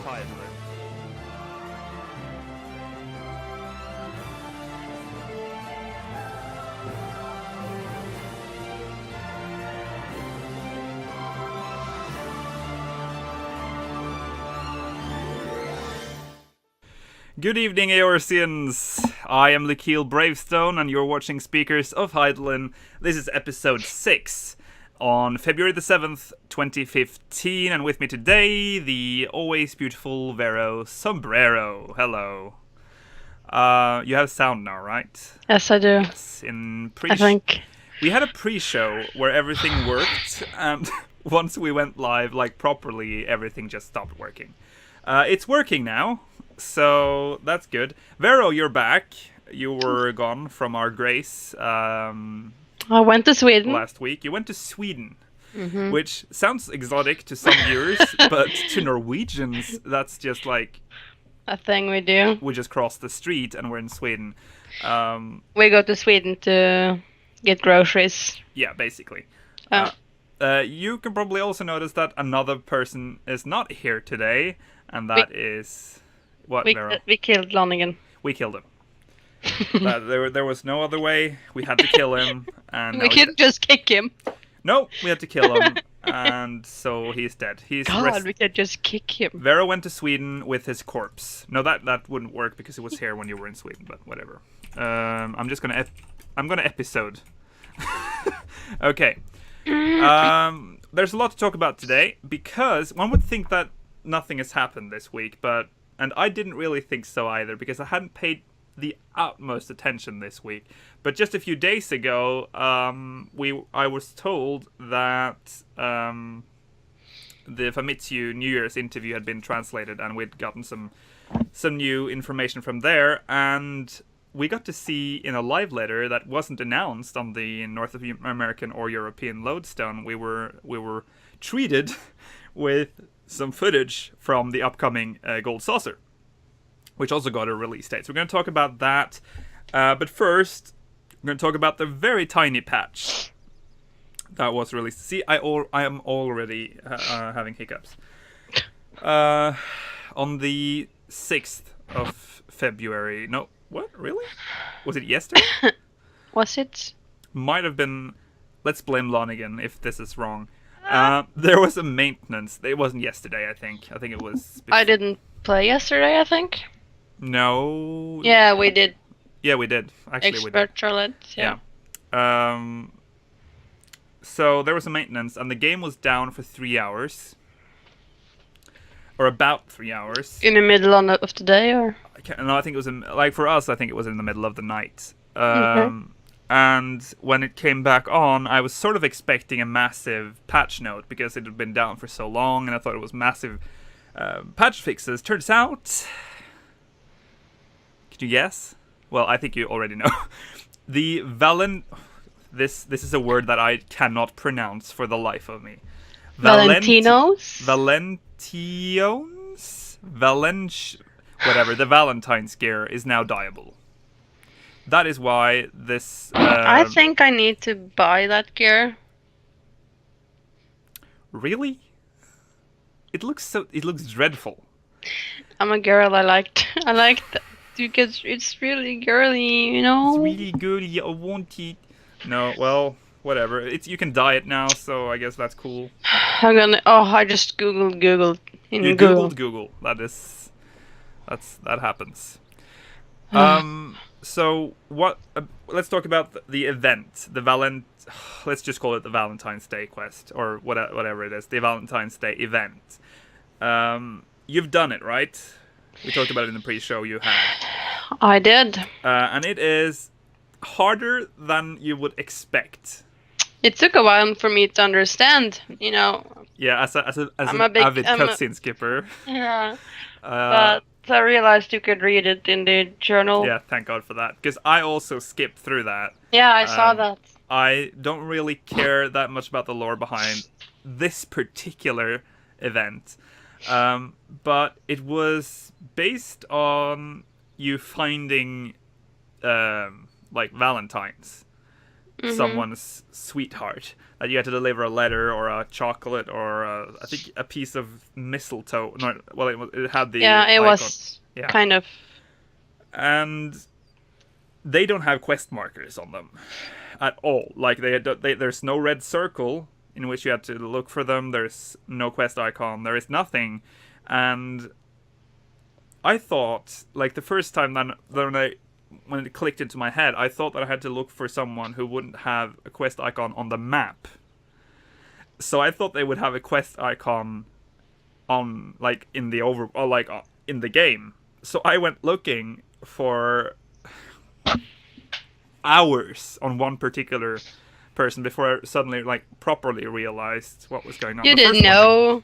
Hydaelyn. Good evening, Eorzeans. I am Lakeel Bravestone, and you're watching Speakers of Hydaelyn. This is episode 6 on February the 7th, 2015, and with me today, the always beautiful Vero Sombrero. Hello. You have sound now, right? Yes, I do. Yes, I think. We had a pre-show where everything worked, and once we went live, like, properly, everything just stopped working. It's working now. So that's good. Vero, you're back. You were gone from our grace I went to Sweden last week. You went to Sweden, which sounds exotic to some viewers, but to Norwegians, that's just like a thing we do. We just crossed the street and we're in Sweden. We go to Sweden to get groceries. Yeah, basically. Oh. You can probably also notice that another person is not here today, and that is... What, Vero? We killed Lonegan. We killed him. There was no other way. We had to kill him, and we couldn't just kick him. No, we had to kill him, and so he's dead. We could just kick him. Vero went to Sweden with his corpse. No, that wouldn't work because he was here when you were in Sweden. But whatever. I'm gonna episode. Okay. There's a lot to talk about today because one would think that nothing has happened this week, and I didn't really think so either, because I hadn't paid the utmost attention this week. But just a few days ago, I was told that the Famitsu New Year's Interview had been translated, and we'd gotten some new information from there, and we got to see in a live letter that wasn't announced on the North American or European Lodestone. We were treated with some footage from the upcoming Gold Saucer, which also got a release date. So we're going to talk about that. But first, we're going to talk about the very tiny patch that was released. See, I am already having hiccups. On the 6th of February. No, what? Really? Was it yesterday? Was it? Might have been. Let's blame Lonegan if this is wrong. There was a maintenance. It wasn't yesterday, I think. I think it was... I didn't play yesterday, I think. No. Yeah, we did. Yeah, we did. Actually, we did. Expert Charlotte, yeah. So there was a maintenance, and the game was down for 3 hours. Or about 3 hours. In the middle of the day, or? No, I think it was for us, I think it was in the middle of the night. Okay. And when it came back on, I was sort of expecting a massive patch note because it had been down for so long, and I thought it was massive patch fixes. Turns out, could you guess? Well, I think you already know. The This is a word that I cannot pronounce for the life of me. Valentinos? Whatever. The Valentines Gear is now dyeable. That is why this... I think I need to buy that gear. Really? It looks dreadful. I'm a girl, I like that because it's really girly, you know? It's really girly, I want it. No, well, whatever. You can dye it now, so I guess that's cool. I just Googled in you Google. Googled Google. That happens. So what? Let's talk about the event. Let's just call it the Valentine's Day quest, or whatever it is. The Valentine's Day event. You've done it, right? We talked about it in the pre-show. You had. I did. And it is harder than you would expect. It took a while for me to understand. You know. Yeah, as an avid cutscene skipper. Yeah. But I realized you could read it in the journal. Yeah, thank God for that. Because I also skipped through that. Yeah, I saw that. I don't really care that much about the lore behind this particular event. But it was based on you finding, like, Valentines. someone's sweetheart. That you had to deliver a letter or a chocolate or I think a piece of mistletoe. No, well, it had the it icon. was kind of. And they don't have quest markers on them at all. Like there's no red circle in which you had to look for them. There's no quest icon. There is nothing. And I thought, like the first time when it clicked into my head, I thought that I had to look for someone who wouldn't have a quest icon on the map. So I thought they would have a quest icon on in the game. So I went looking for hours on one particular person before I suddenly properly realized what was going on. You didn't know.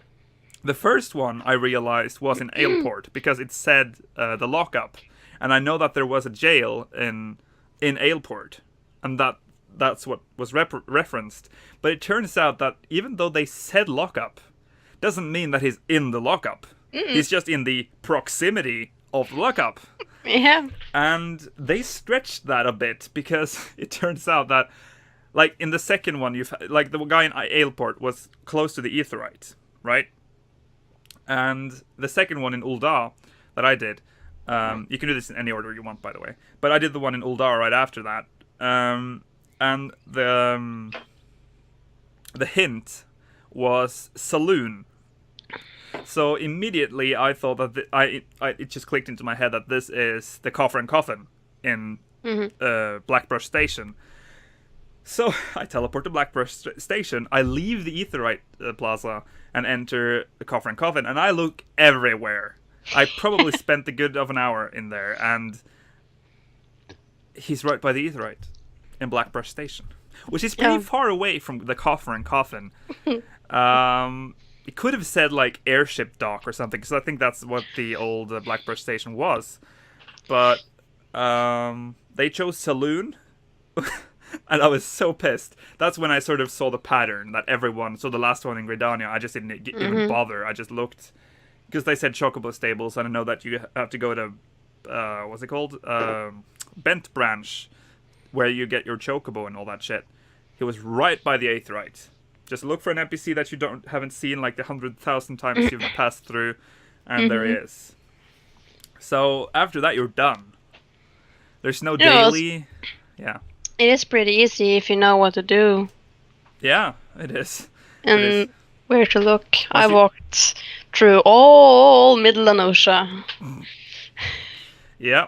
The first one I realized was in Ailport because it said the lockup, and I know that there was a jail in Ailport, and that's what was referenced. But it turns out that even though they said lockup, doesn't mean that he's in the lockup. He's just in the proximity of the lockup. Yeah. And they stretched that a bit because it turns out that, in the second one, the guy in Ailport was close to the Aetheryte, right? And the second one in Ul'dah that I did, you can do this in any order you want, by the way. But I did the one in Ul'dah right after that. And the hint was saloon. So immediately I thought that it just clicked into my head that this is the Coffer and Coffin in Blackbrush Station. So I teleport to Blackbrush Station, I leave the Aetheryte Plaza and enter the Coffer and Coffin, and I look everywhere. I probably spent a good of an hour in there, and he's right by the Aetheryte in Blackbrush Station, which is pretty far away from the Coffer and Coffin. It could have said airship dock or something, because I think that's what the old Blackbrush Station was. But they chose saloon, and I was so pissed. That's when I sort of saw the pattern that everyone. So the last one in Gridania, I just didn't even bother. I just looked because they said Chocobo stables, and I know that you have to go to what's it called, Bent Branch, where you get your Chocobo and all that shit. He was right by the Aetheryte. Just look for an NPC that you haven't seen 100,000 times you've passed through, and there he is. So after that, you're done. There's no daily. Yeah. It is pretty easy if you know what to do. Yeah, it is. And where to look. I walked through all Middle Anosha. Yeah.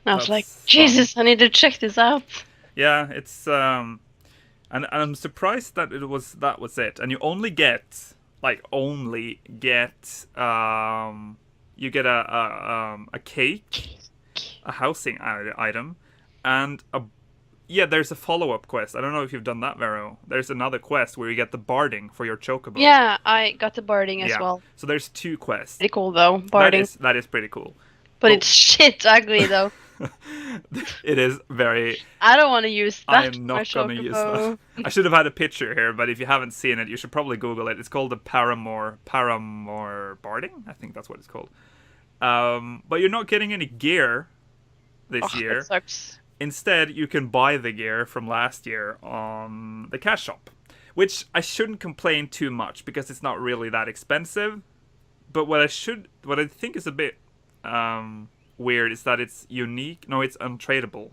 And I was like, Jesus, I need to check this out. Yeah, it's and I'm surprised that that was it. And you only get you get a cake, a housing item, and there's a follow-up quest. I don't know if you've done that, Vero. There's another quest where you get the barding for your Chocobo. Yeah, I got the barding as well. So there's 2 quests. Pretty cool though, barding. That is pretty cool. But it's shit ugly though. It is very. I don't want to use that. I'm not going to use that. I should have had a picture here, but if you haven't seen it, you should probably Google it. It's called the Paramore barding. I think that's what it's called. But you're not getting any gear this year. That sucks. Instead, you can buy the gear from last year on the cash shop, which I shouldn't complain too much because it's not really that expensive. But what I think is a bit weird is that it's unique. No, it's untradeable.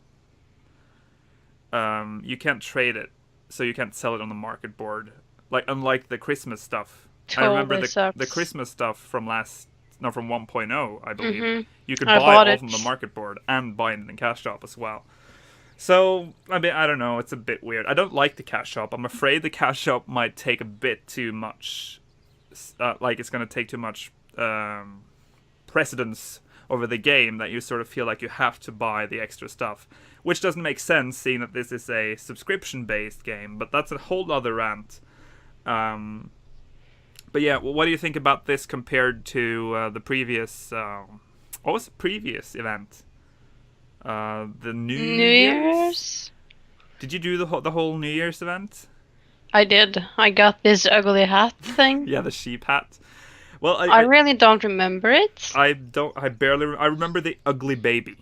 You can't trade it, so you can't sell it on the market board. Unlike the Christmas stuff. Totally I remember sucks. the Christmas stuff from 1.0, I believe. You could buy it all from the market board and buy it in the cash shop as well. So, I mean, I don't know. It's a bit weird. I don't like the cash shop. I'm afraid the cash shop might take a bit too much. It's going to take too much precedence over the game that you sort of feel like you have to buy the extra stuff. Which doesn't make sense, seeing that this is a subscription-based game. But that's a whole other rant. But yeah, what do you think about this compared to the previous... what was the previous event? The New Year's? Did you do the whole New Year's event? I did. I got this ugly hat thing. Yeah, the sheep hat. Well, I really don't remember it. I remember the ugly baby.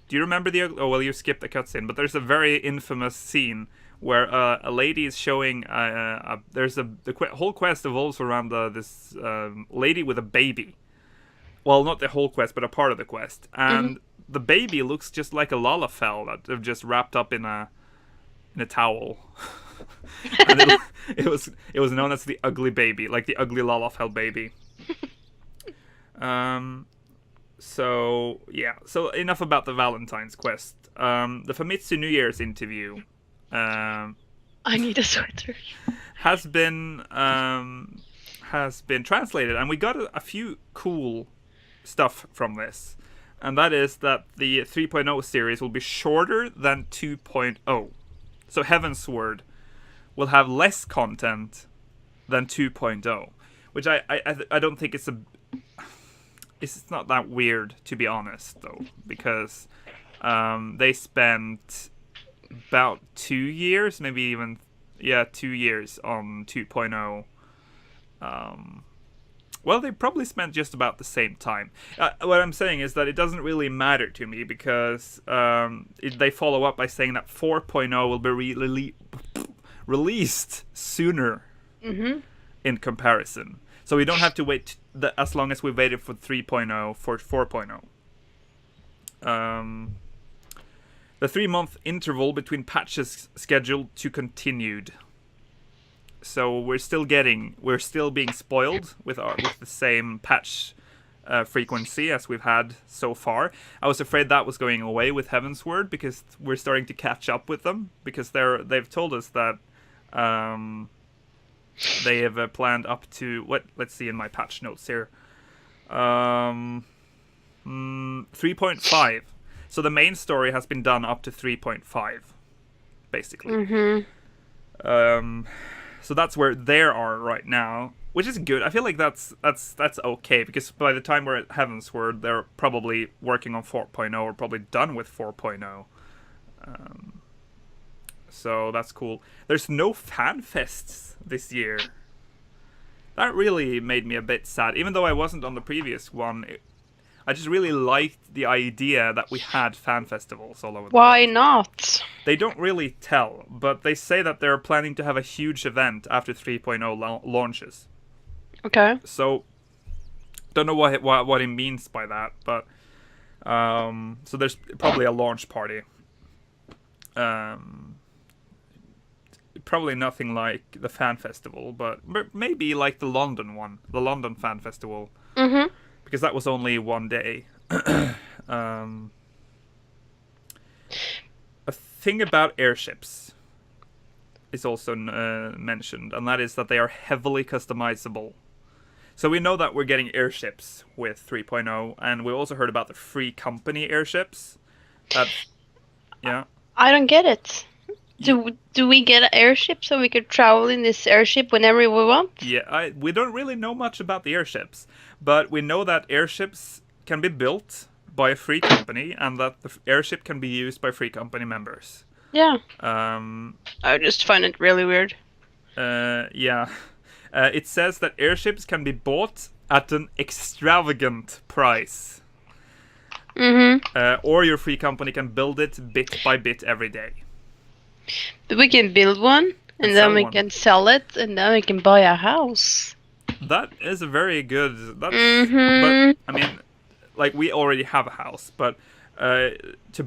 Do you remember the ugly... Oh, well, you skipped the cutscene, but there's a very infamous scene where a lady is showing. Whole quest evolves around this lady with a baby. Well, not the whole quest, but a part of the quest, and the baby looks just like a Lalafell that they've just wrapped up in a towel. And it was known as the ugly baby, like the ugly Lalafell baby. So yeah. So enough about the Valentine's quest. The Famitsu New Year's Interview. I need a sweater. Has been translated, and we got a few cool stuff from this, and that is that the 3.0 series will be shorter than 2.0. So Heavensward will have less content than 2.0, which I don't think it's not that weird, to be honest, though, because they spent about 2 years, maybe even 2 years on 2.0. Well, they probably spent just about the same time. What I'm saying is that it doesn't really matter to me because they follow up by saying that 4.0 will be released sooner in comparison. So we don't have to wait as long as we waited for 3.0 for 4.0. The 3-month interval between patches scheduled to continued. So we're still being spoiled with the same patch frequency as we've had so far. I was afraid that was going away with Heavensward because we're starting to catch up with them, because they've told us that they have planned up to let's see in my patch notes here. 3.5. So the main story has been done up to 3.5, basically. So that's where they are right now, which is good. I feel like that's okay, because by the time we're at Heavensward, they're probably working on 4.0 or probably done with 4.0. So that's cool. There's no fan fests this year. That really made me a bit sad. Even though I wasn't on the previous one, I just really liked the idea that we had fan festivals all over the Why world. not? They don't really tell, but they say that they're planning to have a huge event after 3.0 launches. Okay. So, don't know what it means by that, but so there's probably a launch party. Probably nothing like the fan festival, but maybe like the London one, the London fan festival. Because that was only one day. A thing about airships is also mentioned, and that is that they are heavily customizable. So we know that we're getting airships with 3.0, and we also heard about the free company airships. Yeah. I don't get it. Do we get an airship so we could travel in this airship whenever we want? Yeah, we don't really know much about the airships, but we know that airships can be built by a free company, and that the airship can be used by free company members. Yeah. I just find it really weird. Yeah. It says that airships can be bought at an extravagant price. Or your free company can build it bit by bit every day. But we can build one, and then we can sell it, and then we can buy a house. That is a very good... But, I mean, like, we already have a house, but to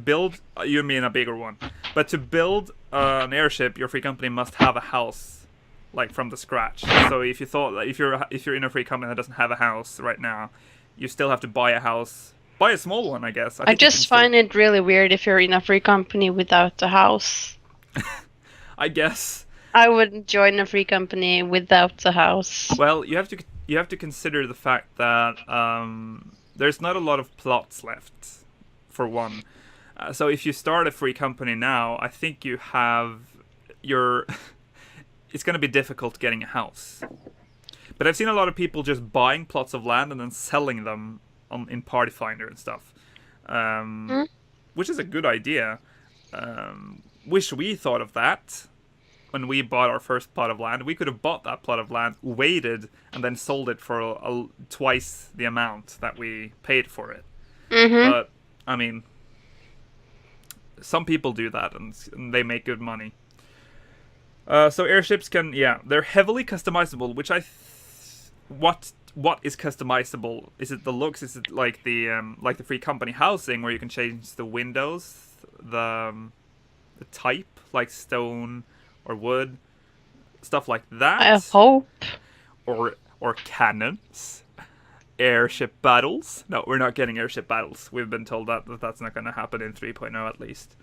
build... You mean a bigger one. But to build an airship, your free company must have a house, like, from the scratch. So if you thought that if you're in a free company that doesn't have a house right now, you still have to buy a house. Buy a small one, I guess. I just find it really weird if you're in a free company without a house. I guess. I wouldn't join a free company without a house. Well, you have to consider the fact that there's not a lot of plots left, for one. So if you start a free company now, I think you have it's going to be difficult getting a house. But I've seen a lot of people just buying plots of land and then selling them in Party Finder and stuff, which is a good idea. Wish we thought of that when we bought our first plot of land. We could have bought that plot of land, waited, and then sold it for twice the amount that we paid for it. But I mean, some people do that, and they make good money. So airships can, they're heavily customizable. Which what is customizable? Is it the looks? Is it like the free company housing where you can change the windows, the type, like stone or wood, stuff like that? I hope. Or cannons, airship battles. No, we're not getting airship battles. We've been told that's not going to happen in 3.0 at least.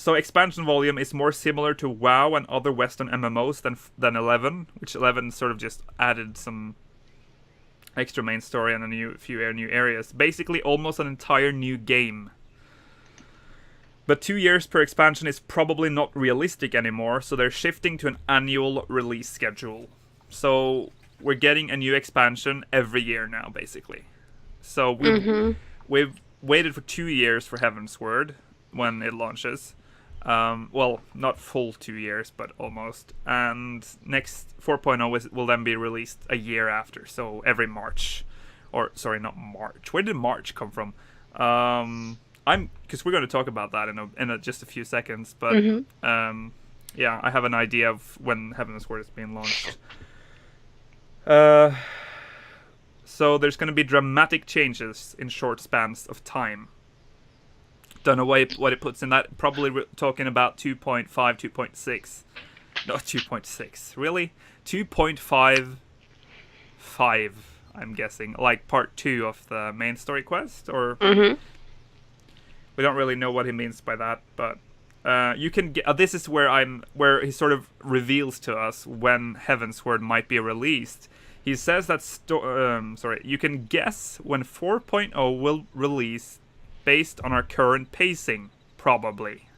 So expansion volume is more similar to WoW and other Western MMOs than 11, which 11 sort of just added some extra main story and a few new areas. Basically, almost an entire new game. But 2 years per expansion is probably not realistic anymore, so they're shifting to an annual release schedule. So we're getting a new expansion every year now, basically. So we've waited for 2 years for Heavensward when it launches. Well, not full 2 years, but almost. And next 4.0 will then be released a year after, so every March. Or, sorry, not March. Where did March come from? Because we're going to talk about that in just a few seconds, but I have an idea of when Heavensward is being launched. So there's going to be dramatic changes in short spans of time. Don't know what it puts in that. Probably talking about 2.5, 2.6. No, 2.6. Really? 2.55, I'm guessing. Like part 2 of the main story quest? Or we don't really know what he means by that, but you can get. This is where he sort of reveals to us when Heavensward might be released. He says that you can guess when 4.0 will release based on our current pacing, probably.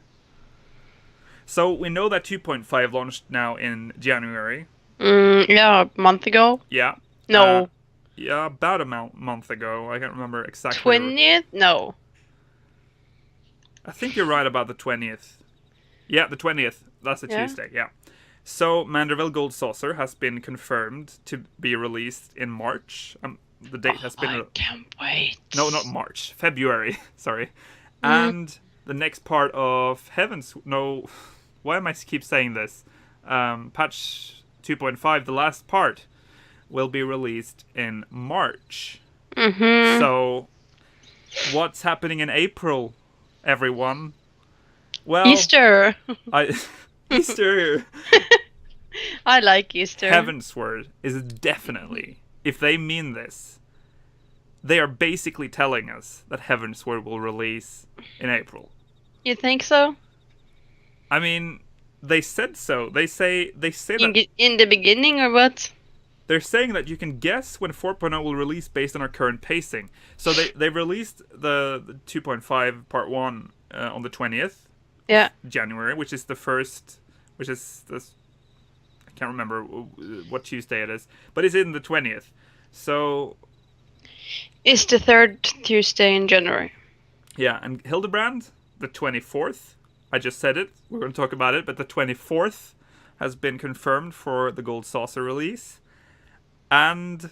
So we know that 2.5 launched now in January. Yeah, a month ago. Yeah. No. Yeah, about a month ago. I can't remember exactly. 20th? No. I think you're right about the 20th. Yeah, the 20th. That's a Tuesday, yeah. So, Manderville Gold Saucer has been confirmed to be released in March. The date has been... I can't wait. No, not March. February. Sorry. And the next part of Heavens... No, why am I keep saying this? Patch 2.5, the last part, will be released in March. So, what's happening in April, everyone? Well... Easter! Easter! I like Easter. Heavensward is definitely... If they mean this, they are basically telling us that Heavensward will release in April. You think so? I mean, they said so. They say that in the beginning or what? They're saying that you can guess when 4.0 will release based on our current pacing. So they released the 2.5 part 1 on the 20th. Yeah. January, which is this. I can't remember what Tuesday it is, but it's in the 20th. So it's the 3rd Tuesday in January. Yeah, and Hildebrand, the 24th. I just said it. We're going to talk about it, but the 24th has been confirmed for the Gold Saucer release. And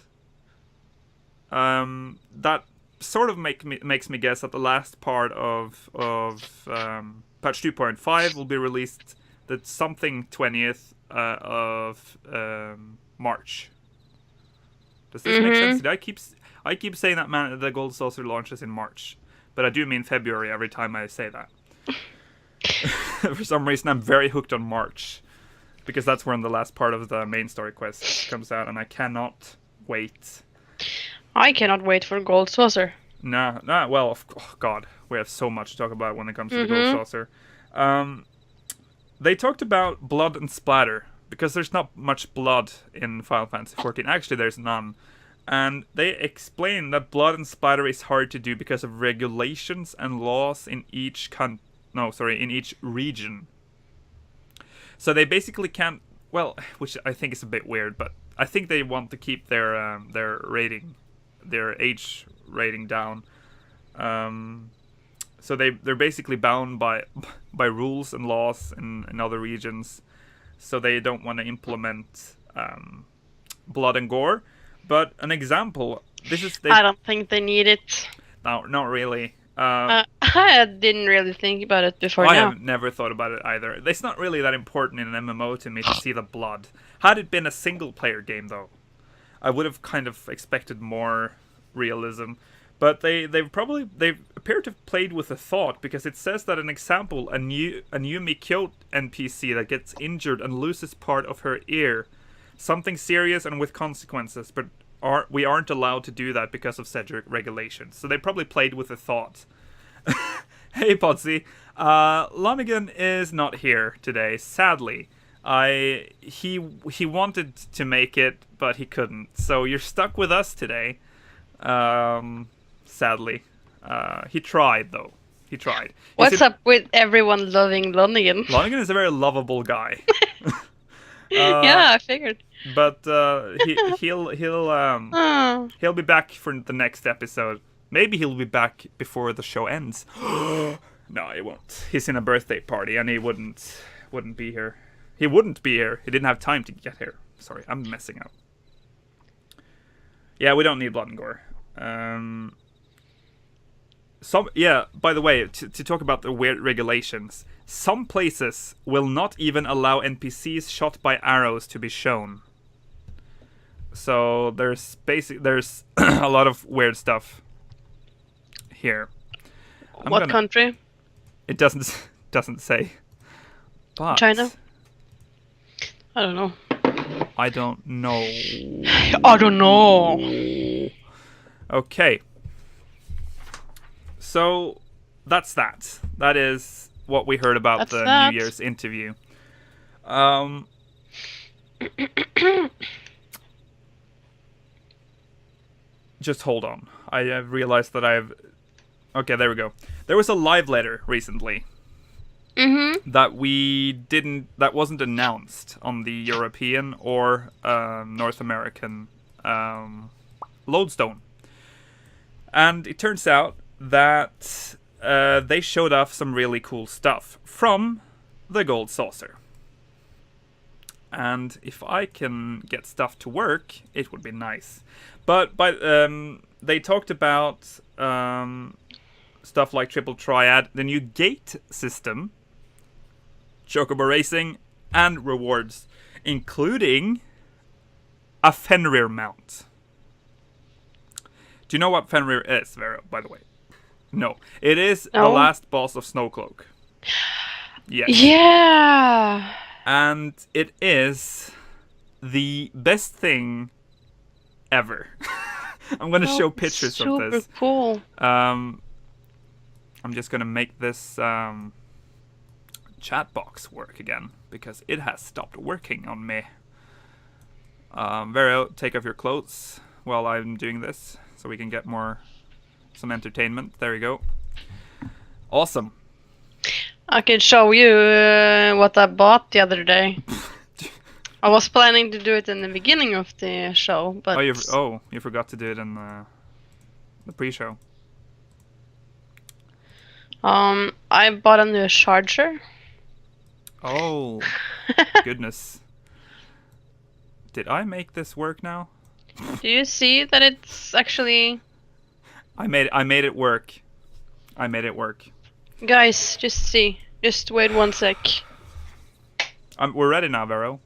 that sort of makes me guess that the last part of patch 2.5 will be released the something 20th of March. Does this make sense? I keep saying that the Gold Saucer launches in March, but I do mean February every time I say that. For some reason, I'm very hooked on March, because that's when the last part of the main story quest comes out, and I cannot wait. I cannot wait for Gold Saucer. Well, oh God, we have so much to talk about when it comes to the Gold Saucer. They talked about blood and splatter, because there's not much blood in Final Fantasy XIV. Actually, there's none. And they explain that blood and splatter is hard to do because of regulations and laws in each in each region. So they basically can't, well, which I think is a bit weird, but I think they want to keep their rating, their age rating down. So they're basically bound by rules and laws in other regions. So they don't want to implement blood and gore. But an example, I don't think they need it. No, not really. I didn't really think about it before I now. have never thought about it either. It's not really that important in an MMO to me to see the blood. Had it been a single-player game, though, I would have kind of expected more realism. But they appear to have played with a thought, because it says that an example, a new Mikyo NPC that gets injured and loses part of her ear, something serious and with consequences, but we aren't allowed to do that because of said regulations. So they probably played with a thought. Hey Potsy, Lonegan is not here today, sadly. He wanted to make it, but he couldn't. So you're stuck with us today. Sadly. He tried, though. He tried. What's up with everyone loving Lonegan? Lonegan is a very lovable guy. Yeah, I figured. But he'll be back for the next episode. Maybe he'll be back before the show ends. No, he won't. He's in a birthday party, and he wouldn't be here. He wouldn't be here. He didn't have time to get here. Sorry, I'm messing up. Yeah, we don't need blood and gore. By the way, to talk about the weird regulations, some places will not even allow NPCs shot by arrows to be shown. So there's a lot of weird stuff here. What country? It doesn't say. But China? I don't know. I don't know. I don't know. Okay. So that's that. That is what we heard about the New Year's interview. Just hold on. I have realized that I've... Okay, there we go. There was a live letter recently that that wasn't announced on the European or North American Lodestone. And it turns out that they showed off some really cool stuff from the Gold Saucer. And if I can get stuff to work, it would be nice. But they talked about stuff like Triple Triad, the new gate system, Chocobo Racing, and rewards, including a Fender Mount. Do you know what Fenrir is, Vero, by the way? No. It is the last boss of Snowcloak. Yes. Yeah! And it is the best thing ever. I'm going to show pictures of this. Super cool. I'm just going to make this chat box work again, because it has stopped working on me. Vero, take off your clothes while I'm doing this, so we can get some entertainment. There we go. Awesome. I can show you what I bought the other day. I was planning to do it in the beginning of the show, but... you forgot to do it in the pre-show. I bought a new charger. Oh, goodness. Did I make this work now? Do you see that it's actually... I made it work. I made it work. Guys, just see. Just wait 1 sec. We're ready now, Vero.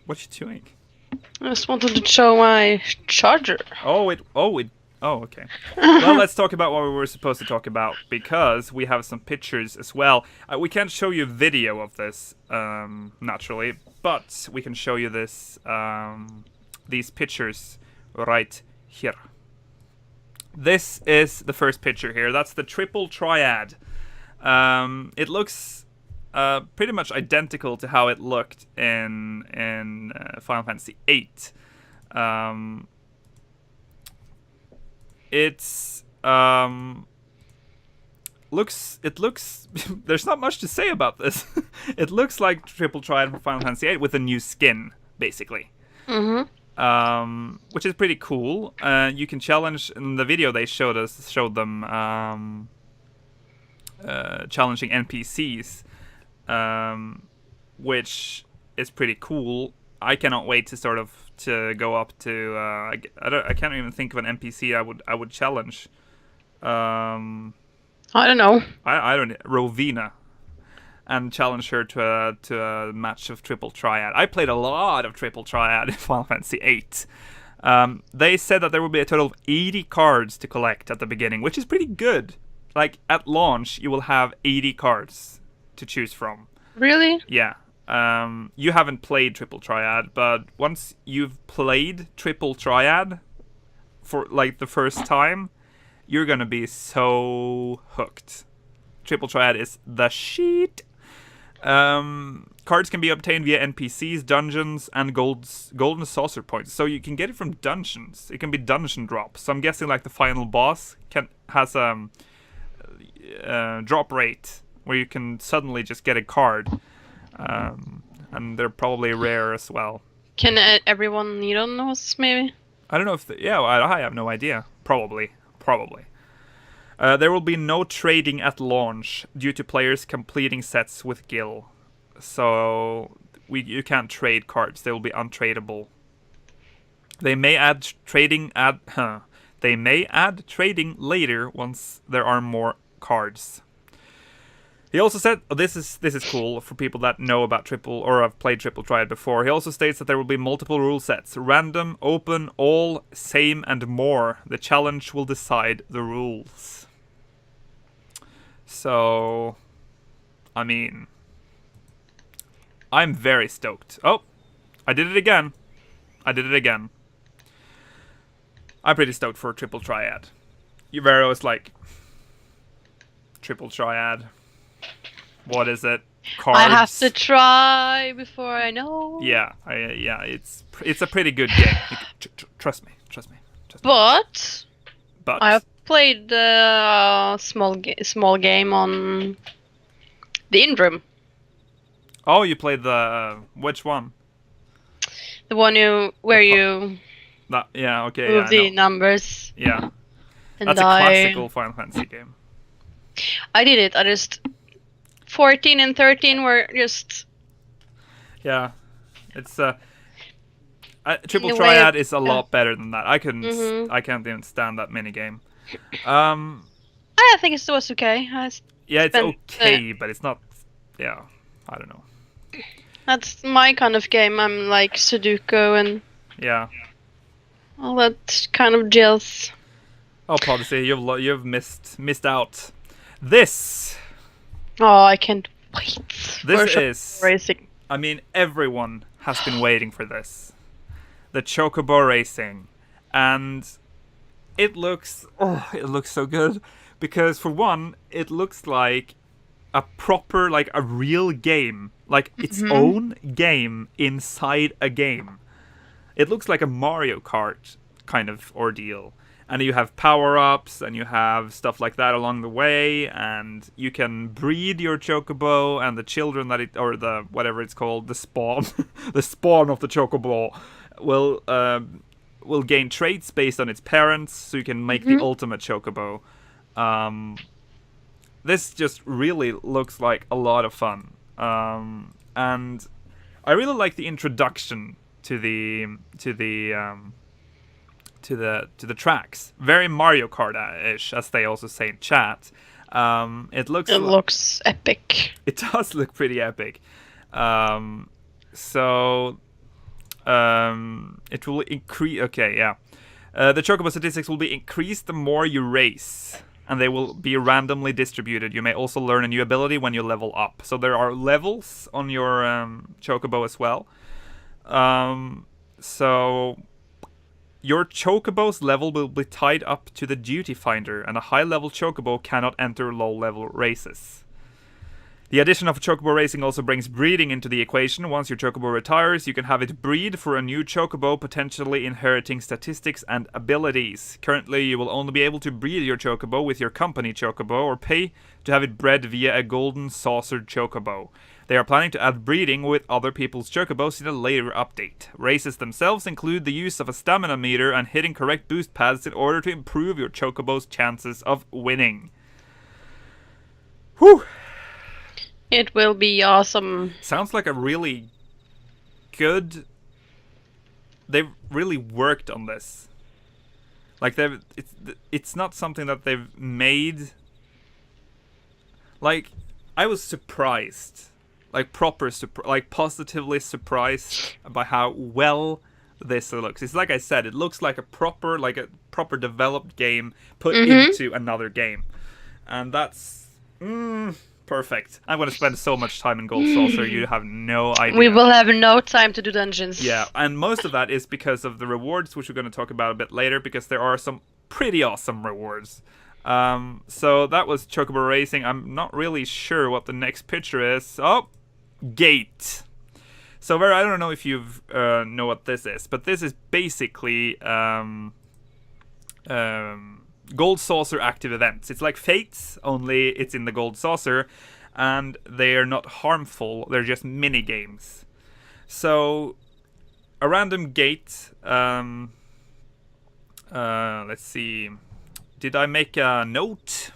What you doing? I just wanted to show my charger. Oh, okay. Well, let's talk about what we were supposed to talk about, because we have some pictures as well. We can't show you video of this, naturally, but we can show you this, these pictures right here. This is the first picture here. That's the Triple Triad. It looks pretty much identical to how it looked in Final Fantasy VIII. It looks there's not much to say about this. It looks like Triple Triad from Final Fantasy VIII with a new skin, basically. Which is pretty cool. You can challenge, in the video they showed them challenging NPCs, which is pretty cool. I cannot wait to go up to I can't even think of an NPC I would challenge I don't know. I don't Rovina, and challenge her to a match of Triple Triad. I played a lot of Triple Triad in Final Fantasy VIII. They said that there will be a total of 80 cards to collect at the beginning, which is pretty good. Like, at launch, you will have 80 cards to choose from. Really? Yeah. You haven't played Triple Triad, but once you've played Triple Triad for, like, the first time, you're gonna be so hooked. Triple Triad is the shit. Cards can be obtained via NPCs, dungeons, and golden saucer points. So you can get it from dungeons. It can be dungeon drops. So I'm guessing like the final boss has drop rate where you can suddenly just get a card, and they're probably rare as well. Can everyone need on those, maybe? I don't know if I have no idea. Probably. There will be no trading at launch due to players completing sets with Gil. So you can't trade cards. They will be untradeable. They may add trading later once there are more cards. He also said, this is cool for people that know about Triple or have played Triple Triad before. He also states that there will be multiple rule sets: random, open, all, same, and more. The challenge will decide the rules. So, I mean, I'm very stoked. Oh, I did it again. I'm pretty stoked for Triple Triad. Uvero is like, Triple Triad. What is it? Cards. I have to try before I know. Yeah, it's a pretty good game. Trust me. But I have played small game on the in-room. Oh, you played which one? The one where you move the numbers. Yeah, and that's a classical Final Fantasy game. I did it. 14 and 13 were just... Yeah, it's Triple Triad is a lot better than that. I can't even stand that minigame. I think it was okay. It's okay, but it's not. Yeah, I don't know. That's my kind of game. I'm like Sudoku and all that kind of jazz. Oh, Prodigy, you've missed out. This. Oh, I can't wait. This is Racing. I mean, everyone has been waiting for this. The Chocobo Racing, and it looks so good because for one, it looks like a proper, like a real game, like its own game inside a game. It looks like a Mario Kart kind of ordeal. And you have power-ups, and you have stuff like that along the way, and you can breed your Chocobo, and the children or the whatever it's called, the spawn, the spawn of the Chocobo, will gain traits based on its parents, so you can make the ultimate Chocobo. This just really looks like a lot of fun, and I really like the introduction to the tracks. Very Mario Kart-ish, as they also say in chat. It looks epic. It does look pretty epic. It will increase. Okay, yeah. The Chocobo statistics will be increased the more you race, and they will be randomly distributed. You may also learn a new ability when you level up. So there are levels on your Chocobo as well. So your Chocobo's level will be tied up to the duty finder, and a high-level Chocobo cannot enter low-level races. The addition of Chocobo Racing also brings breeding into the equation. Once your Chocobo retires, you can have it breed for a new Chocobo, potentially inheriting statistics and abilities. Currently, you will only be able to breed your Chocobo with your company Chocobo, or pay to have it bred via a golden saucered Chocobo. They are planning to add breeding with other people's Chocobos in a later update. Races themselves include the use of a stamina meter and hitting correct boost pads in order to improve your Chocobo's chances of winning. Whew! It will be awesome. Sounds like a really good... They've really worked on this. Like it's not something that they've made. Like I was surprised, like like positively surprised by how well this looks. It's like I said, it looks like a proper developed game put into another game, and that's perfect. I'm gonna spend so much time in Gold Saucer, you have no idea. We will have no time to do dungeons. Yeah, and most of that is because of the rewards, which we're gonna talk about a bit later, because there are some pretty awesome rewards. So that was Chocobo Racing. I'm not really sure what the next picture is. Oh, Gate. So I don't know if you know what this is, but this is basically Gold Saucer active events. It's like Fates, only it's in the Gold Saucer, and they are not harmful. They're just mini games. So a random gate. Let's see. Did I make a note?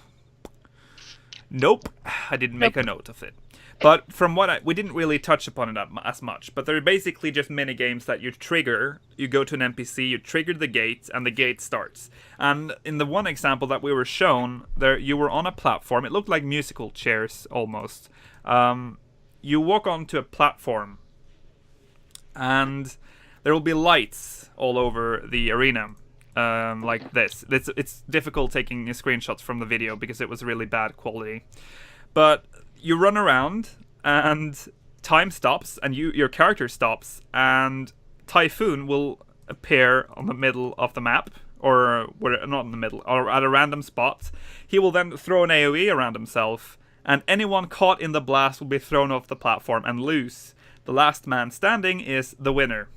Nope, I didn't make a note of it. But from what we didn't really touch upon it as much, but they're basically just mini games that you trigger. You go to an NPC, you trigger the gate, and the gate starts. And in the one example that we were shown, there you were on a platform. It looked like musical chairs almost. You walk onto a platform, and there will be lights all over the arena, like this. It's difficult taking screenshots from the video because it was really bad quality, but you run around and time stops and your character stops and Typhoon will appear on the middle of the map, or not in the middle, or at a random spot. He will then throw an AoE around himself, and anyone caught in the blast will be thrown off the platform and lose. The last man standing is the winner,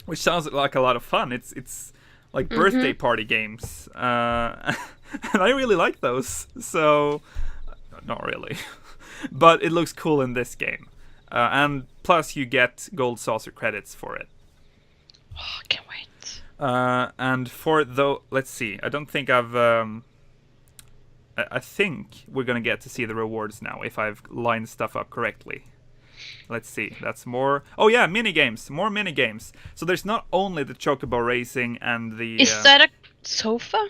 which sounds like a lot of fun. It's like birthday party games, and I really like those. So not really, but it looks cool in this game, and plus you get Gold Saucer credits for it. Oh, I can't wait. And let's see. I don't think I've. I think we're gonna get to see the rewards now if I've lined stuff up correctly. Let's see. That's more. Oh yeah, mini games. More mini games. So there's not only the Chocobo Racing and the. Is that a sofa?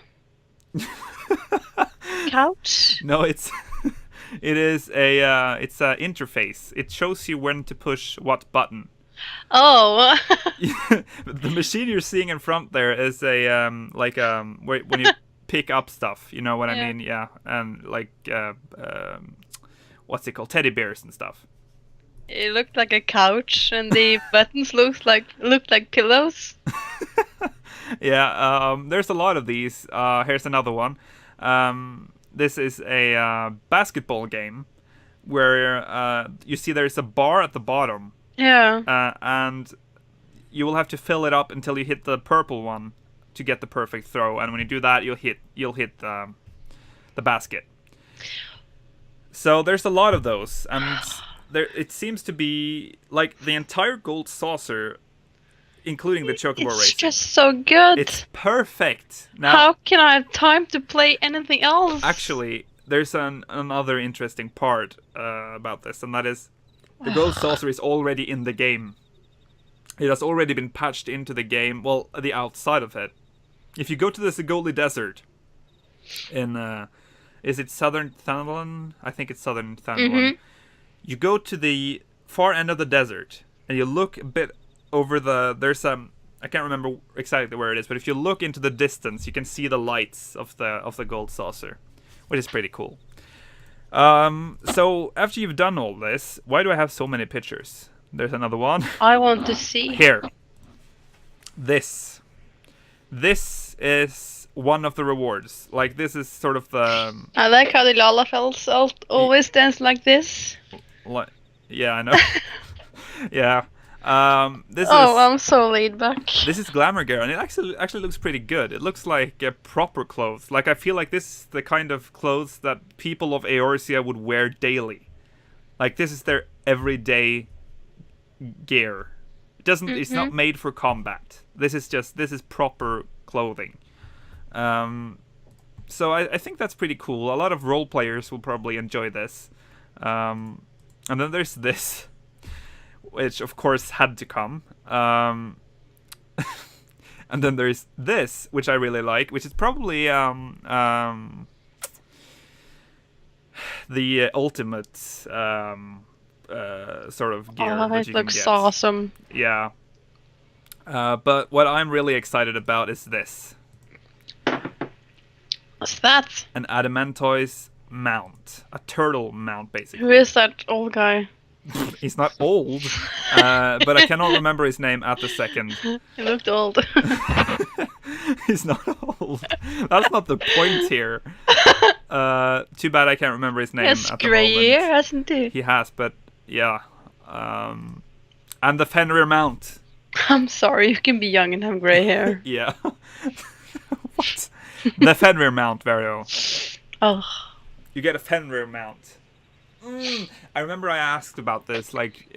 Couch? No, it is a interface. It shows you when to push what button. Oh. The machine you're seeing in front there is a when you pick up stuff. You know what I mean? Yeah, and like what's it called? Teddy bears and stuff. It looked like a couch, and the buttons looked like pillows. Yeah, there's a lot of these. Here's another one. This is a basketball game where you see there's a bar at the bottom. Yeah. And you will have to fill it up until you hit the purple one to get the perfect throw. And when you do that, you'll hit the basket. So there's a lot of those, and it seems to be like the entire Gold Saucer, including the Chocobo Racing. It's just so good. It's perfect. Now, how can I have time to play anything else? Actually, there's another interesting part about this, and that is the Gold Saucer is already in the game. It has already been patched into the game, well, the outside of it. If you go to the Sigoli Desert in, is it Southern Thanalan? I think it's Southern Thanalan. You go to the far end of the desert, and you look a bit over there's I can't remember exactly where it is, but if you look into the distance, you can see the lights of the Gold Saucer, which is pretty cool. So after you've done all this, why do I have so many pictures? There's another one. I want to see. Here. This is one of the rewards. Like, this is sort of the... I like how the Lalafels always dance like this. Yeah, I know. Yeah. I'm so laid back. This is Glamour Gear, and it actually looks pretty good. It looks like proper clothes. Like, I feel like this is the kind of clothes that people of Eorzea would wear daily. Like, this is their everyday gear. It's not made for combat. This is proper clothing. So I think that's pretty cool. A lot of role players will probably enjoy this. And then there's this, which of course had to come. And then there's this, which I really like, which is probably the ultimate sort of gear that it you can looks get. awesome. Yeah. But what I'm really excited about is this. What's that? An Adamantoise mount. A turtle mount, basically. Who is that old guy? He's not old, but I cannot remember his name at the second. He looked old. He's not old. That's not the point here. Too bad I can't remember his name He has at the grey moment. hair, hasn't he? He has, but yeah. And the Fender Mount. I'm sorry, you can be young and have grey hair. Yeah. What? The Fender Mount, Vero. Oh. You get a Fender Mount. I remember I asked about this, like,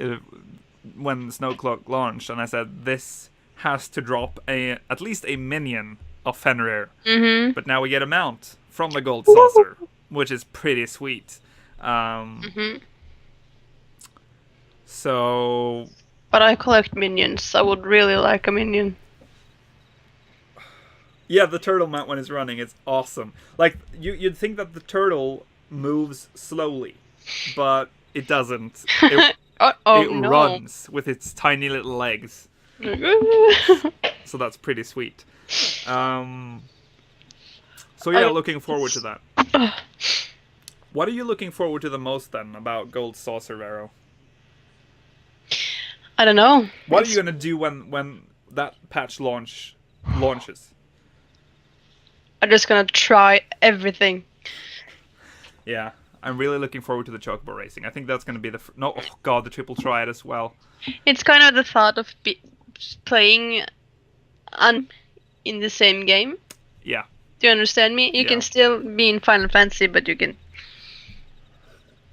when Snowcloak launched, and I said, this has to drop at least a minion of Fenrir. Mm-hmm. But now we get a mount from the Gold Saucer, which is pretty sweet. So... But I collect minions. I would really like a minion. Yeah, the turtle mount when it's running, it's awesome. Like, you'd think that the turtle moves slowly, but it doesn't. It runs with its tiny little legs. So that's pretty sweet. So yeah, looking forward to that. What are you looking forward to the most then about Gold Saucer, Vero? I don't know. What are you gonna do when that patch launches? I'm just gonna try everything. Yeah, I'm really looking forward to the Chocobo Racing. I think that's gonna be the the triple triad as well. It's kind of the thought of playing in the same game. Yeah. Do you understand me? You can still be in Final Fantasy, but you can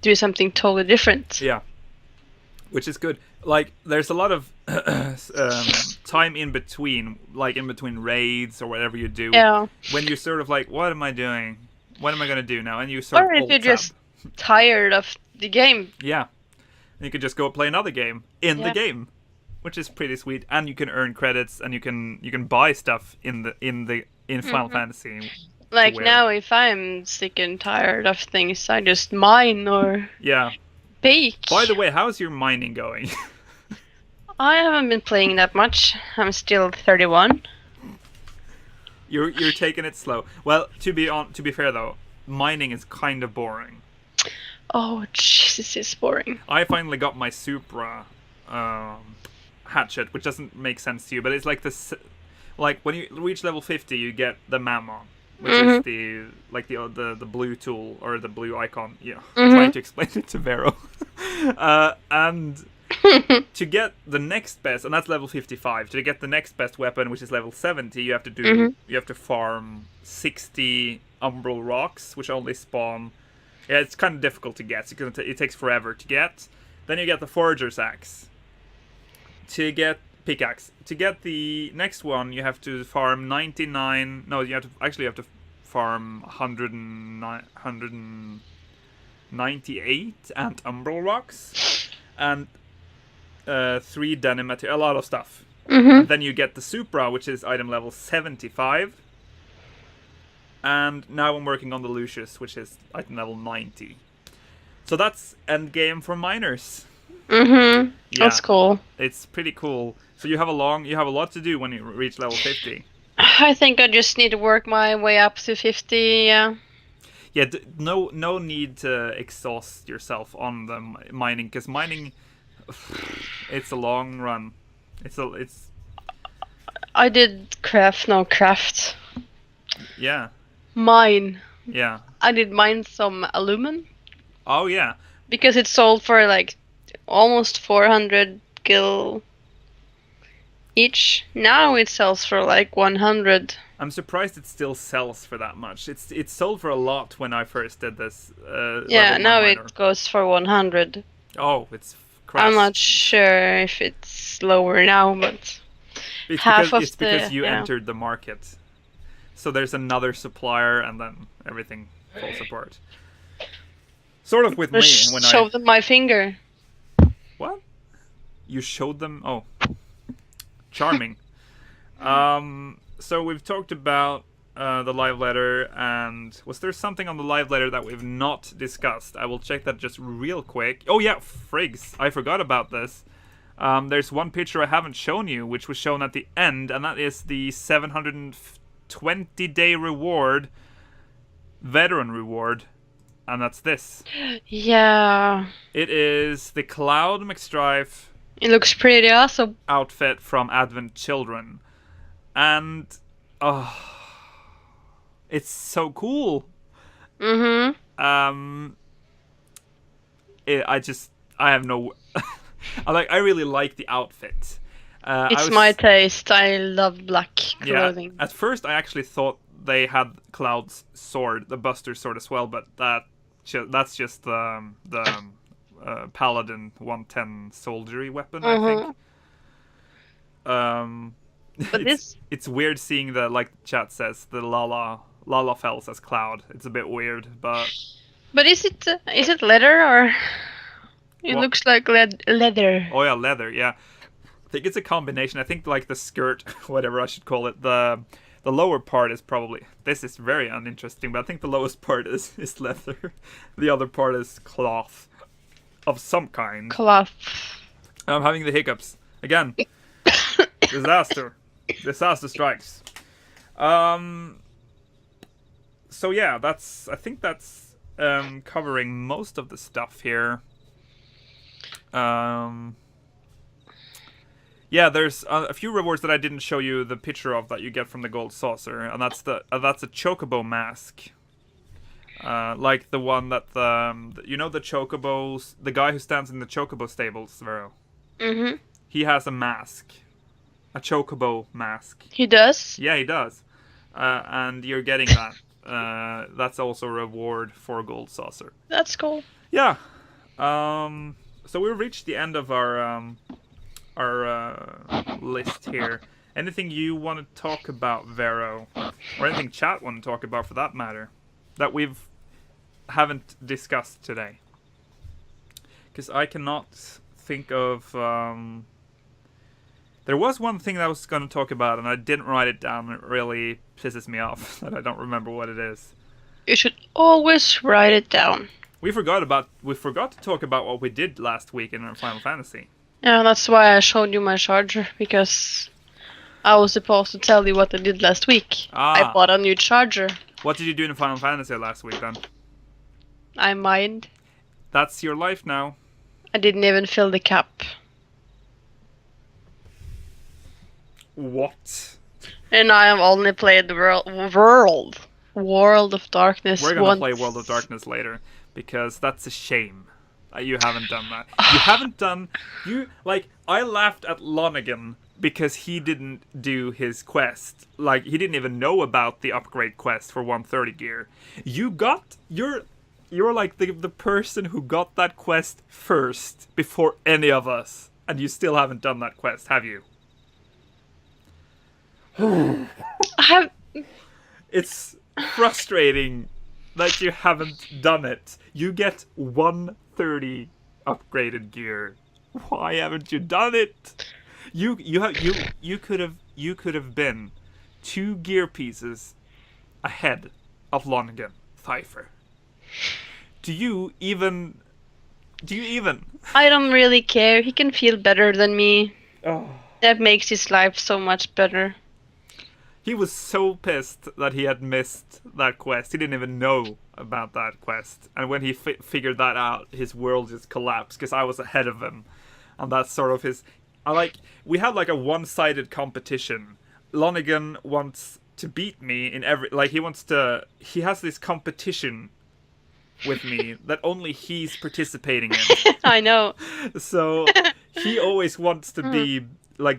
do something totally different. Yeah. Which is good. Like, there's a lot of time in between raids or whatever you do. Yeah. When you're sort of like, what am I doing? What am I going to do now? And you sort or of if you're just tired of the game. Yeah. And you can just go play another game in the game, which is pretty sweet. And you can earn credits, and you can buy stuff in Final Fantasy. Like now, if I'm sick and tired of things, I just mine or bake. By the way, how's your mining going? I haven't been playing that much. I'm still 31. You're taking it slow. Well, to be fair though, mining is kind of boring. Oh Jesus, it's boring. I finally got my Supra hatchet, which doesn't make sense to you, but it's like this. Like when you reach level 50, you get the Mammon, which is the blue tool or the blue icon. Yeah, trying to explain it to Vero. And to get the next best, and that's level 55. To get the next best weapon, which is level 70, you have to farm 60 umbral rocks, which only spawn. Yeah, it's kind of difficult to get. It takes forever to get. Then you get the Forager's Axe. To get pickaxe. To get the next one, you have to farm 99. No, you have to farm 198 and umbral rocks, and 3 denim material, a lot of stuff. Then you get the Supra, which is item level 75. And now I'm working on the Lucius, which is item level 90. So that's endgame for miners. Yeah, that's cool. It's pretty cool. So you have a lot to do when you reach level 50. I think I just need to work my way up to 50. Yeah. Yeah. No need to exhaust yourself on the mining, because mining, it's a long run. I did craft. Yeah. Mine. Yeah. I did mine some aluminum. Oh yeah. Because it sold for like almost 400 gil each. Now it sells for like 100. I'm surprised it still sells for that much. It sold for a lot when I first did this. Yeah, now it goes for 100. Oh, it's crashed. I'm not sure if it's lower now, but it's because you entered the market. So there's another supplier, and then everything falls apart. Sort of with me when I showed them my finger. What? You showed them? Oh, charming. So we've talked about the live letter, and was there something on the live letter that we've not discussed? I will check that just real quick. Oh yeah, frigs, I forgot about this. There's one picture I haven't shown you, which was shown at the end, and that is the 720-day reward, veteran reward, and that's this. Yeah. It is the Cloudmcstrive It looks pretty awesome. outfit from Advent Children, and it's so cool. Mm-hmm. I have no. I really like the outfit. It's my taste. I love black clothing. Yeah. At first, I actually thought they had Cloud's sword, the Buster sword, as well, but that's just the Paladin 110 soldiery weapon, I think. But it's weird seeing the, like chat says, the Lala Fells as Cloud. It's a bit weird, but is it leather or it What? looks like leather? oh yeah, leather. Yeah, I think it's a combination. I think like the skirt, whatever I should call it, the lower part is probably. This is very uninteresting, but I think the lowest part is leather. The other part is cloth of some kind. Cloth. I'm having the hiccups again. Disaster strikes. So yeah, I think that's covering most of the stuff here. Yeah, there's a few rewards that I didn't show you the picture of that you get from the gold saucer, and that's a Chocobo mask. Like the one that the Chocobos, the guy who stands in the Chocobo stables, Vero. Mm-hmm. He has a mask. A Chocobo mask. He does? Yeah, he does. And you're getting that. That's also a reward for Gold Saucer. That's cool. Yeah. So we've reached the end of our list here. Anything you want to talk about, Vero? Or anything chat want to talk about, for that matter, that haven't discussed today? Because I cannot think of... There was one thing that I was going to talk about, and I didn't write it down. It really pisses me off that I don't remember what it is. You should always write it down. We forgot to talk about what we did last week in Final Fantasy. Yeah, that's why I showed you my charger, because I was supposed to tell you what I did last week. I bought a new charger. What did you do in Final Fantasy last week, then? I mined. That's your life now. I didn't even fill the cap. What? And I have only played the World of Darkness We're gonna once. play World of Darkness later, because that's a shame that you haven't done that. You haven't done... I laughed at Lonegan because he didn't do his quest. Like, he didn't even know about the upgrade quest for 130 gear. You're like the person who got that quest first before any of us, and you still haven't done that quest, have you? It's frustrating that you haven't done it. You get 130 upgraded gear. Why haven't you done it? You could have been 2 gear pieces ahead of Lonegan Cypher. Do you even? I don't really care. He can feel better than me. Oh. That makes his life so much better. He was so pissed that he had missed that quest. He didn't even know about that quest. And when he figured that out, his world just collapsed because I was ahead of him. And that's sort of his... we had like a one-sided competition. Lonegan wants to beat me in every... He has this competition with me that only he's participating in. I know. So he always wants to be...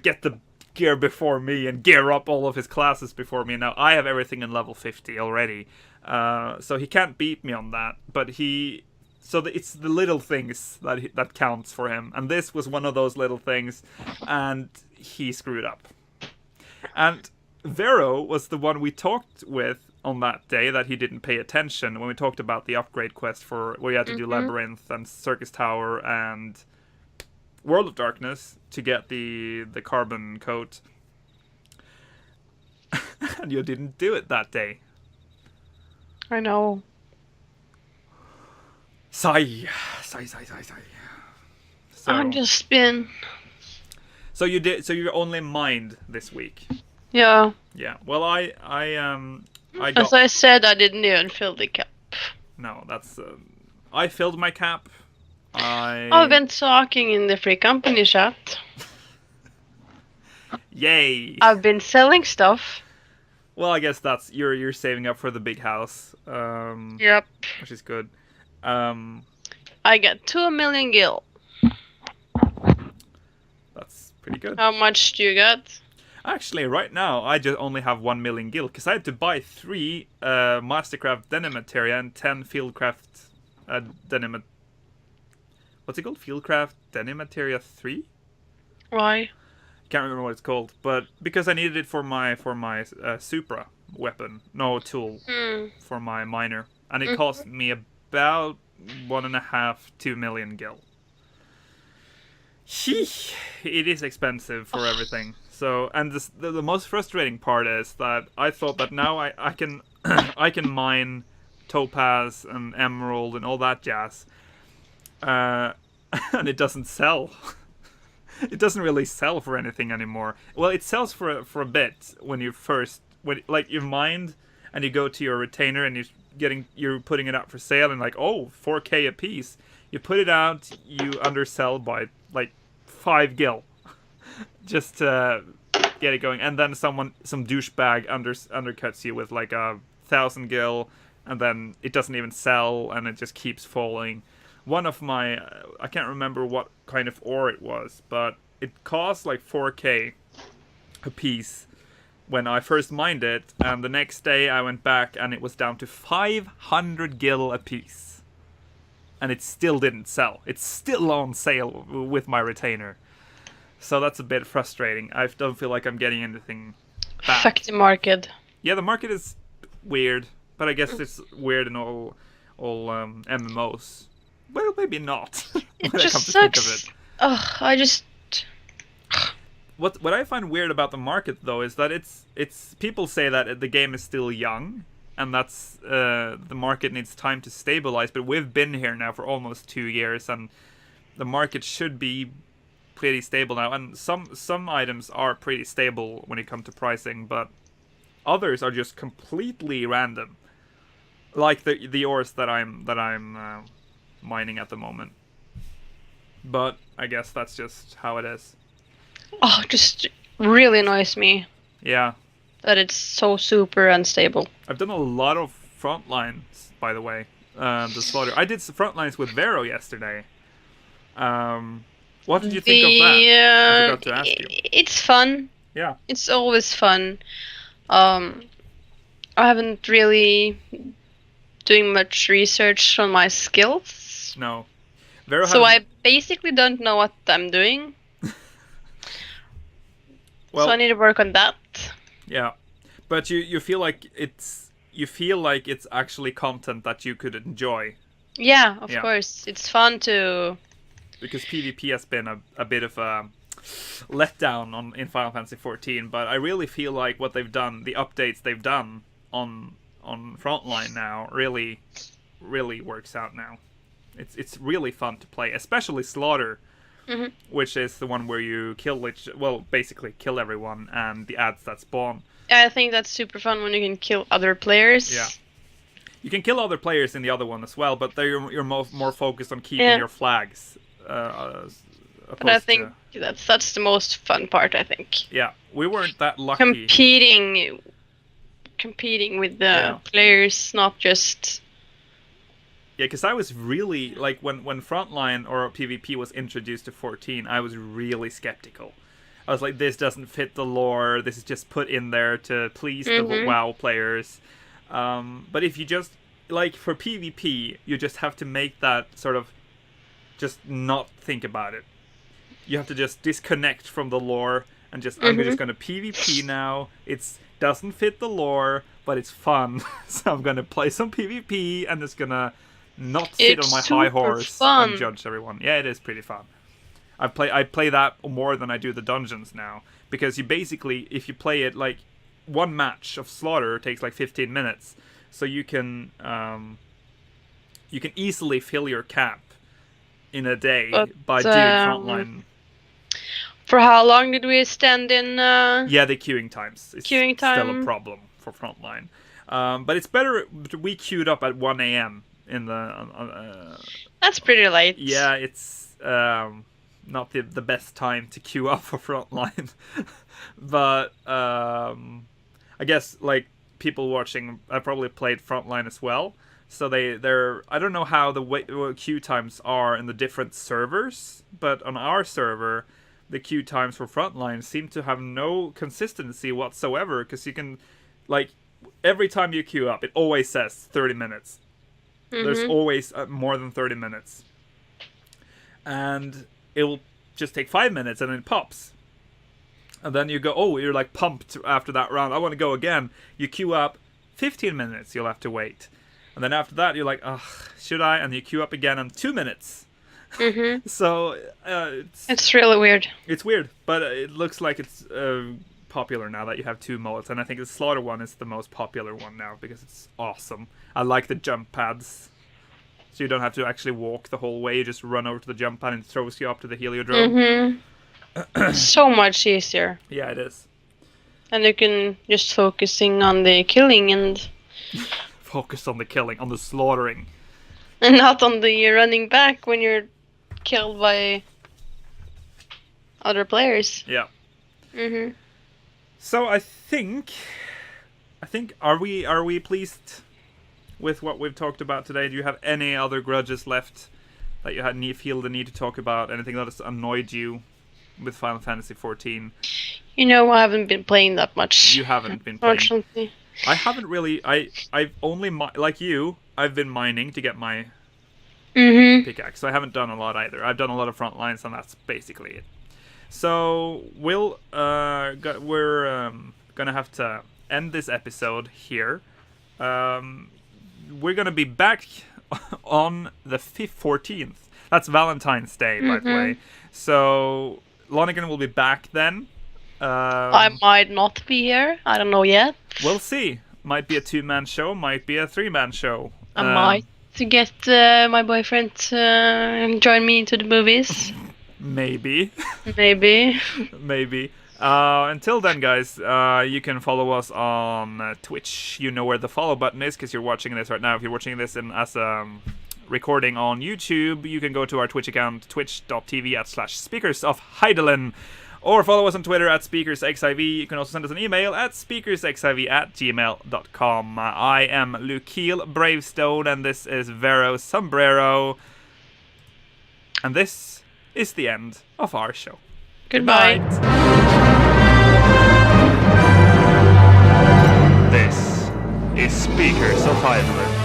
get the gear before me and gear up all of his classes before me. Now I have everything in level 50 already, so he can't beat me on that. But it's the little things that counts for him, and this was one of those little things, and he screwed up. And Vero was the one we talked with on that day that he didn't pay attention when we talked about the upgrade quest for where you had to do Labyrinth and Circus Tower and World of Darkness to get the carbon coat. and you didn't do it that day. I know. Sigh. So, I've just been... so you did. So you only mined this week. Yeah. Yeah. Well, I got. As I said, I didn't even fill the cap. No, that's. I filled my cap. I've been talking in the free company chat. Yay! I've been selling stuff. Well, I guess that's you're saving up for the big house. Yep. Which is good. I got 2 million gil. That's pretty good. How much do you get? Actually, right now I just only have 1 million gil because I had to buy 3 Mastercraft denim materia and 10 Fieldcraft denim. What's it called? Fieldcraft denim materia 3. Why? Can't remember what it's called, but because I needed it for my Supra weapon, no tool for my miner, and it cost me about 1.5-2 million gil. Sheesh, it is expensive for everything. So, and the most frustrating part is that I thought that now I can I can mine topaz and emerald and all that jazz, and it doesn't sell. It doesn't really sell for anything anymore. Well, it sells for a bit when you like you mined and you go to your retainer and you're putting it out for sale and like 4K a piece. You put it out, you undersell by like 5 gil, just to get it going, and then some douchebag undercuts you with like 1,000 gil, and then it doesn't even sell and it just keeps falling. One of my, I can't remember what kind of ore it was, but it cost like 4K a piece when I first mined it, and the next day I went back and it was down to 500 gil a piece. And it still didn't sell. It's still on sale with my retainer. So that's a bit frustrating. I don't feel like I'm getting anything back. Fuck the market. Yeah, the market is weird, but I guess it's weird in all MMOs. Well, maybe not. It when just I come to sucks. think of it. Ugh, I just... What I find weird about the market though is that it's people say that the game is still young and that's the market needs time to stabilize, but we've been here now for almost 2 years and the market should be pretty stable now, and some items are pretty stable when it comes to pricing, but others are just completely random, like the ores that I'm mining at the moment. But I guess that's just how it is. Oh, just really annoys me Yeah. that it's so super unstable. I've done a lot of frontlines, by the way. The Slaughter. I did some frontlines with Vero yesterday. What did you think of that? I forgot to ask you. It's fun. Yeah. It's always fun. I haven't really doing much research on my skills. No. Vero So has... I basically don't know what I'm doing. Well, so I need to work on that. Yeah. But you feel like it's actually content that you could enjoy. Yeah, of course. It's fun to... Because PvP has been a bit of a letdown in Final Fantasy XIV, but I really feel like what they've done, the updates they've done on Frontline now, really works out now. It's really fun to play, especially Slaughter, which is the one where you basically kill everyone and the ads that spawn. I think that's super fun when you can kill other players. Yeah. You can kill other players in the other one as well, but you're more focused on keeping your flags. But I think that's the most fun part, I think. Yeah, we weren't that lucky. Competing with the players, not just... Yeah, because I was really, like, when Frontline or PvP was introduced to 14, I was really skeptical. I was like, this doesn't fit the lore, this is just put in there to please the WoW players. But if you just, like, for PvP, you just have to make that sort of, just not think about it. You have to just disconnect from the lore and just, I'm just going to PvP now. It doesn't fit the lore, but it's fun. So I'm going to play some PvP and it's going to not sit on my high horse and judge everyone. Yeah, it is pretty fun. I play that more than I do the dungeons now, because you basically, if you play it like one match of Slaughter takes like 15 minutes, so you can easily fill your cap in a day by doing Frontline. For how long did we stand in? Yeah, the queuing times is Queuing still time. a problem for Frontline. But it's better. We queued up at 1 a.m. in the. That's pretty late. Yeah, it's not the best time to queue up for Frontline. But I guess like people watching, I probably played Frontline as well. So they're I don't know how the queue times are in the different servers, but on our server, the queue times for Frontline seem to have no consistency whatsoever. Because you can, like, every time you queue up, it always says 30 minutes. Mm-hmm. There's always more than 30 minutes, and it will just take 5 minutes, and then it pops. And then you go, oh, you're like pumped after that round. I want to go again. You queue up, 15 minutes. You'll have to wait. And then after that, you're like, ugh, should I? And you queue up again in 2 minutes. Mm-hmm. So it's really weird. It's weird, but it looks like it's popular now that you have 2 modes. And I think the Slaughter one is the most popular one now because it's awesome. I like the jump pads. So you don't have to actually walk the whole way. You just run over to the jump pad and it throws you up to the heliodrome. Mm-hmm. So much easier. Yeah, it is. And you can just focusing on the killing and... Focus on the killing, on the slaughtering. And not on the running back when you're killed by other players. Yeah. Mm-hmm. So I think are we pleased with what we've talked about today? Do you have any other grudges left that you feel the need to talk about? Anything that has annoyed you with Final Fantasy XIV? You know, I haven't been playing that much. You haven't been playing. Unfortunately. I haven't really. I've only like you. I've been mining to get my pickaxe. So I haven't done a lot either. I've done a lot of Frontlines, and that's basically it. So we're gonna have to end this episode here. We're gonna be back on the 14th. That's Valentine's Day, by the way. So Lonegan will be back then. I might not be here. I don't know yet. We'll see. Might be a 2-man show. Might be a 3-man show. I might to get my boyfriend to join me into the movies. Maybe. Maybe. Maybe. Until then, guys, you can follow us on Twitch. You know where the follow button is because you're watching this right now. If you're watching this as a recording on YouTube, you can go to our Twitch account, twitch.tv/speakers of Hydaelyn. Or follow us on Twitter @SpeakersXIV. You can also send us an email at speakersxiv@gmail.com. I am Lukeil Bravestone, and this is Vero Sombrero. And this is the end of our show. Goodbye. This is Speakers of Hydaelyn.